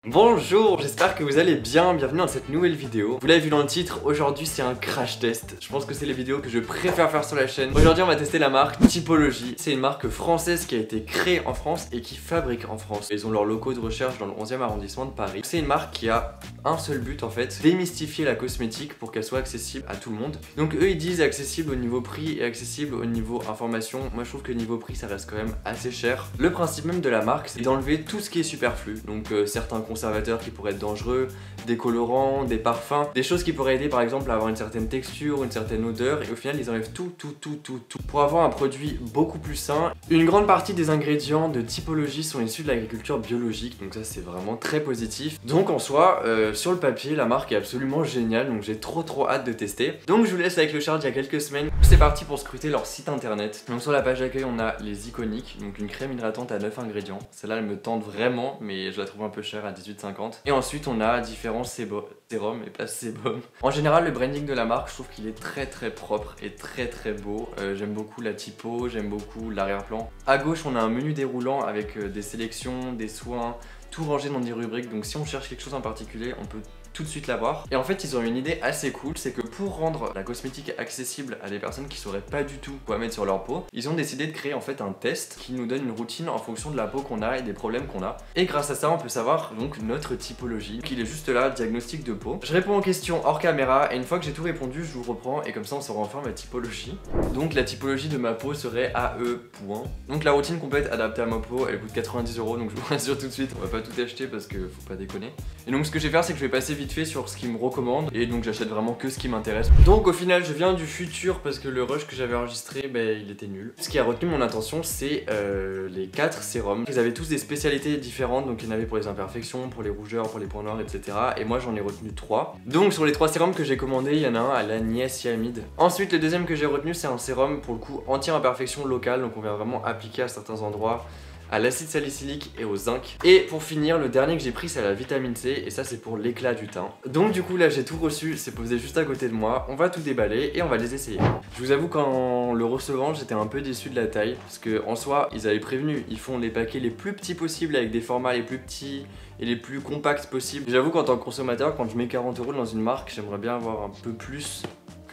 Bonjour, j'espère que vous allez bien, bienvenue dans cette nouvelle vidéo. Vous l'avez vu dans le titre, aujourd'hui c'est un crash test. Je pense que c'est les vidéos que je préfère faire sur la chaîne. Aujourd'hui on va tester la marque Typologie. C'est une marque française qui a été créée en France et qui fabrique en France. Ils ont leur locaux de recherche dans le 11e arrondissement de Paris. C'est une marque qui a un seul but en fait, démystifier la cosmétique pour qu'elle soit accessible à tout le monde. Donc eux ils disent accessible au niveau prix et accessible au niveau information. Moi je trouve que niveau prix ça reste quand même assez cher. Le principe même de la marque c'est d'enlever tout ce qui est superflu. Donc certains conservateurs qui pourraient être dangereux, des colorants, des parfums, des choses qui pourraient aider par exemple à avoir une certaine texture, une certaine odeur, et au final ils enlèvent tout pour avoir un produit beaucoup plus sain. Une grande partie des ingrédients de Typologie sont issus de l'agriculture biologique, donc ça c'est vraiment très positif. Donc en soi, sur le papier, la marque est absolument géniale, donc j'ai trop hâte de tester. Donc je vous laisse avec le charge il y a quelques semaines. C'est parti pour scruter leur site internet. Donc sur la page d'accueil on a les iconiques, donc une crème hydratante à 9 ingrédients. Celle-là elle me tente vraiment, mais je la trouve un peu chère à 18,50. Et ensuite on a différents sérums et pas sébum. En général le branding de la marque, je trouve qu'il est très propre et très beau. J'aime beaucoup la typo, j'aime beaucoup l'arrière-plan. À gauche on a un menu déroulant avec des sélections, des soins, tout rangé dans des rubriques. Donc si on cherche quelque chose en particulier, on peut tout de suite l'avoir. Et en fait ils ont une idée assez cool, c'est que pour rendre la cosmétique accessible à des personnes qui sauraient pas du tout quoi mettre sur leur peau, ils ont décidé de créer en fait un test qui nous donne une routine en fonction de la peau qu'on a et des problèmes qu'on a. Et grâce à ça on peut savoir donc notre typologie. Donc il est juste là, diagnostic de peau. Je réponds aux questions hors caméra et une fois que j'ai tout répondu je vous reprends et comme ça on saura enfin ma typologie. Donc la typologie de ma peau serait AE. Donc la routine complète adaptée à ma peau elle coûte 90 €, donc je vous rassure tout de suite, on va pas tout acheter parce que faut pas déconner. Et donc ce que je vais faire c'est que je vais passer vite fait sur ce qu'ils me recommandent et donc j'achète vraiment que ce qui m'intéresse. Donc au final je viens du futur parce que le rush que j'avais enregistré il était nul. Ce qui a retenu mon attention c'est les 4 sérums. Ils avaient tous des spécialités différentes, donc il y en avait pour les imperfections, pour les rougeurs, pour les points noirs, etc. Et moi j'en ai retenu 3. Donc sur les 3 sérums que j'ai commandés, il y en a un à la niacinamide. Ensuite le deuxième que j'ai retenu c'est un sérum pour le coup anti-imperfection locale, donc on vient vraiment appliquer à certains endroits, à l'acide salicylique et au zinc. Et pour finir, le dernier que j'ai pris c'est la vitamine C et ça c'est pour l'éclat du teint. Donc du coup là j'ai tout reçu, c'est posé juste à côté de moi, on va tout déballer et on va les essayer. Je vous avoue qu'en le recevant j'étais un peu déçu de la taille parce que en soi ils avaient prévenu, ils font les paquets les plus petits possibles avec des formats les plus petits et les plus compacts possibles. J'avoue qu'en tant que consommateur quand je mets 40 € dans une marque j'aimerais bien avoir un peu plus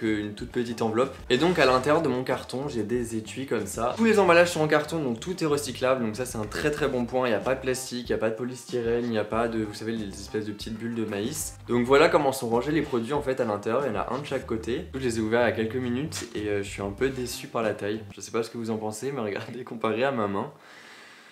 une toute petite enveloppe. Et donc à l'intérieur de mon carton j'ai des étuis comme ça. Tous les emballages sont en carton donc tout est recyclable, donc ça c'est un très bon point. Il n'y a pas de plastique, il n'y a pas de polystyrène, il n'y a pas de, vous savez, les espèces de petites bulles de maïs. Donc voilà comment sont rangés les produits en fait à l'intérieur, il y en a un de chaque côté. Je les ai ouverts il y a quelques minutes et je suis un peu déçu par la taille. Je sais pas ce que vous en pensez mais regardez comparé à ma main.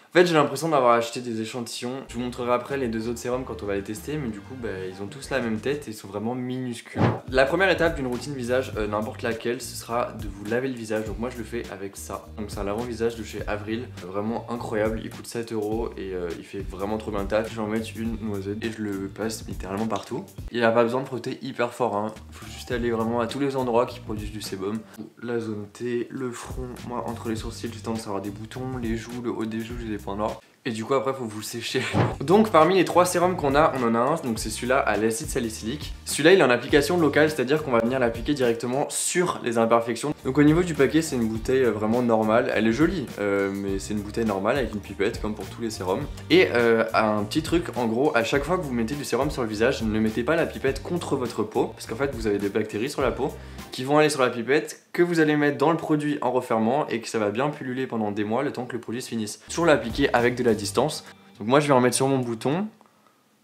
En fait j'ai l'impression d'avoir acheté des échantillons. Je vous montrerai après les 2 autres sérums quand on va les tester, mais du coup ils ont tous la même tête et ils sont vraiment minuscules. La première étape d'une routine visage, n'importe laquelle, ce sera de vous laver le visage. Donc moi je le fais avec ça. Donc c'est un lavant-visage de chez Avril, vraiment incroyable, il coûte 7 € et il fait vraiment trop bien le taf. Je vais en mettre une noisette et je le passe littéralement partout. Il n'y a pas besoin de frotter hyper fort, hein. Faut juste aller vraiment à tous les endroits qui produisent du sébum. La zone T, le front, moi entre les sourcils j'ai tendance à avoir des boutons, les joues, le haut des joues j'ai des points noirs. Et du coup après faut vous sécher. Donc parmi les 3 sérums qu'on a, on en a un, donc c'est celui-là à l'acide salicylique. Celui-là il est en application locale, c'est-à-dire qu'on va venir l'appliquer directement sur les imperfections. Donc au niveau du paquet c'est une bouteille vraiment normale, elle est jolie, mais c'est une bouteille normale avec une pipette comme pour tous les sérums. Et un petit truc, en gros, à chaque fois que vous mettez du sérum sur le visage, ne mettez pas la pipette contre votre peau, parce qu'en fait vous avez des bactéries sur la peau qui vont aller sur la pipette, que vous allez mettre dans le produit en refermant et que ça va bien pulluler pendant des mois le temps que le produit se finisse. Toujours l'appliquer avec de la distance. Donc moi je vais en mettre sur mon bouton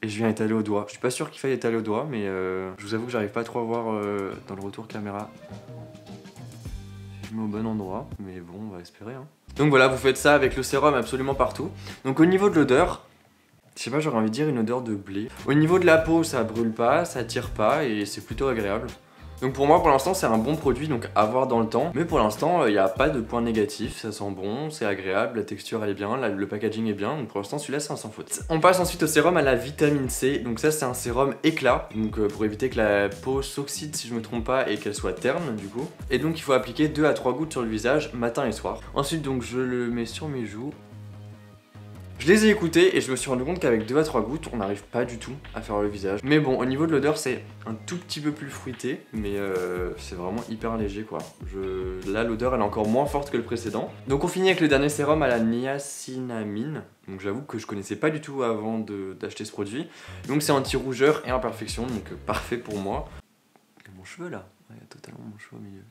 et je viens étaler au doigt. Je suis pas sûr qu'il faille étaler au doigt, mais je vous avoue que j'arrive pas trop à voir dans le retour caméra si je mets au bon endroit, mais bon on va espérer hein. Donc voilà, vous faites ça avec le sérum absolument partout. Donc au niveau de l'odeur, je sais pas, j'aurais envie de dire une odeur de blé. Au niveau de la peau ça brûle pas, ça tire pas et c'est plutôt agréable. Donc pour moi pour l'instant c'est un bon produit, donc à voir dans le temps. Mais pour l'instant il n'y a pas de point négatif, ça sent bon, c'est agréable, la texture elle est bien, le packaging est bien. Donc pour l'instant celui-là c'est un sans faute. On passe ensuite au sérum à la vitamine C. Donc ça c'est un sérum éclat, donc pour éviter que la peau s'oxyde si je me trompe pas et qu'elle soit terne du coup. Et donc il faut appliquer 2 à 3 gouttes sur le visage matin et soir. Ensuite donc je le mets sur mes joues. Je les ai écoutés et je me suis rendu compte qu'avec 2 à 3 gouttes, on n'arrive pas du tout à faire le visage. Mais bon, au niveau de l'odeur, c'est un tout petit peu plus fruité, mais c'est vraiment hyper léger quoi. Là, l'odeur elle est encore moins forte que le précédent. Donc on finit avec le dernier sérum à la niacinamide. Donc j'avoue que je connaissais pas du tout avant d'acheter ce produit. Donc c'est anti-rougeur et imperfection, donc parfait pour moi. Mon cheveu là, il y a totalement mon cheveu au milieu.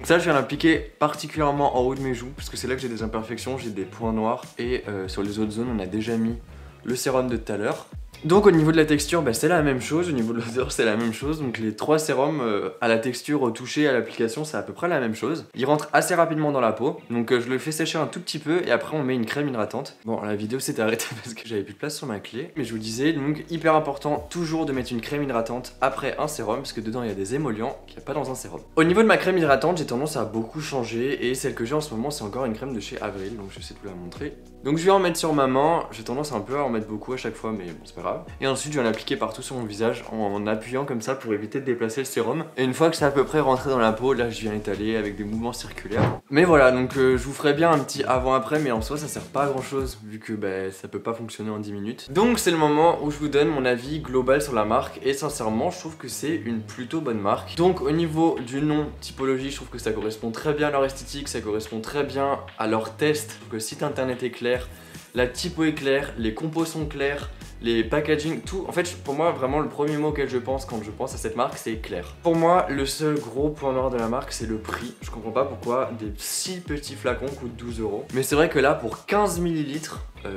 Ça je viens l'appliquer particulièrement en haut de mes joues parce que c'est là que j'ai des imperfections, j'ai des points noirs et sur les autres zones on a déjà mis le sérum de tout à l'heure. Donc au niveau de la texture, c'est la même chose, au niveau de l'odeur c'est la même chose, donc les 3 sérums à la texture, au toucher, à l'application c'est à peu près la même chose. Ils rentrent assez rapidement dans la peau, donc je le fais sécher un tout petit peu et après on met une crème hydratante. Bon la vidéo s'est arrêtée parce que j'avais plus de place sur ma clé, mais je vous disais donc hyper important toujours de mettre une crème hydratante après un sérum parce que dedans il y a des émollients qu'il n'y a pas dans un sérum. Au niveau de ma crème hydratante j'ai tendance à beaucoup changer et celle que j'ai en ce moment c'est encore une crème de chez Avril, donc je sais de vous la montrer. Donc je vais en mettre sur ma main, j'ai tendance un peu à en mettre beaucoup à chaque fois mais bon c'est pas grave. Et ensuite je vais l'appliquer partout sur mon visage en appuyant comme ça pour éviter de déplacer le sérum. Et une fois que c'est à peu près rentré dans la peau, là je viens étaler avec des mouvements circulaires. Mais voilà, donc je vous ferai bien un petit avant-après, mais en soi ça sert pas à grand chose vu que ça peut pas fonctionner en 10 minutes. Donc c'est le moment où je vous donne mon avis global sur la marque et sincèrement je trouve que c'est une plutôt bonne marque. Donc au niveau du nom, typologie, je trouve que ça correspond très bien à leur esthétique, ça correspond très bien à leur test, le site internet est clair. La typo est claire, les compos sont clairs, les packaging, tout. En fait, pour moi, vraiment, le premier mot auquel je pense quand je pense à cette marque, c'est clair. Pour moi, le seul gros point noir de la marque, c'est le prix. Je comprends pas pourquoi des si petits flacons coûtent 12 €. Mais c'est vrai que là, pour 15 ml,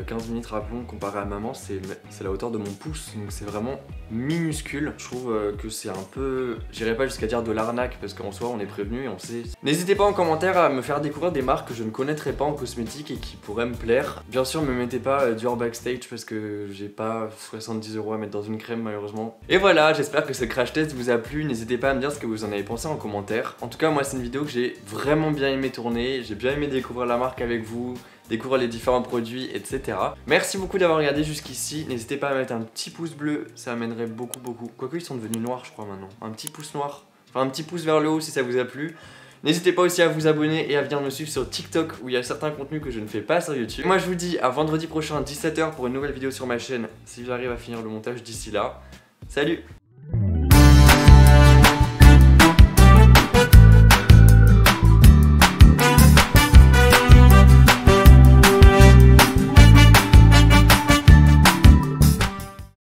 15 ml rappelons, comparé à maman, c'est la hauteur de mon pouce. Donc c'est vraiment minuscule. Je trouve que c'est un peu... J'irai pas jusqu'à dire de l'arnaque, parce qu'en soi, on est prévenu et on sait. N'hésitez pas en commentaire à me faire découvrir des marques que je ne connaîtrais pas en cosmétique et qui pourraient me plaire. Bien sûr, me mettez pas du hors backstage parce que j'ai pas 70 € à mettre dans une crème malheureusement. Et voilà, j'espère que ce crash test vous a plu. N'hésitez pas à me dire ce que vous en avez pensé en commentaire. En tout cas, moi c'est une vidéo que j'ai vraiment bien aimé tourner. J'ai bien aimé découvrir la marque avec vous, découvrir les différents produits, etc. Merci beaucoup d'avoir regardé jusqu'ici. N'hésitez pas à mettre un petit pouce bleu, ça amènerait beaucoup. Quoique ils sont devenus noirs je crois maintenant. Un petit pouce noir, enfin un petit pouce vers le haut si ça vous a plu. N'hésitez pas aussi à vous abonner et à venir me suivre sur TikTok où il y a certains contenus que je ne fais pas sur YouTube. Moi je vous dis à vendredi prochain 17 h pour une nouvelle vidéo sur ma chaîne si j'arrive à finir le montage d'ici là. Salut!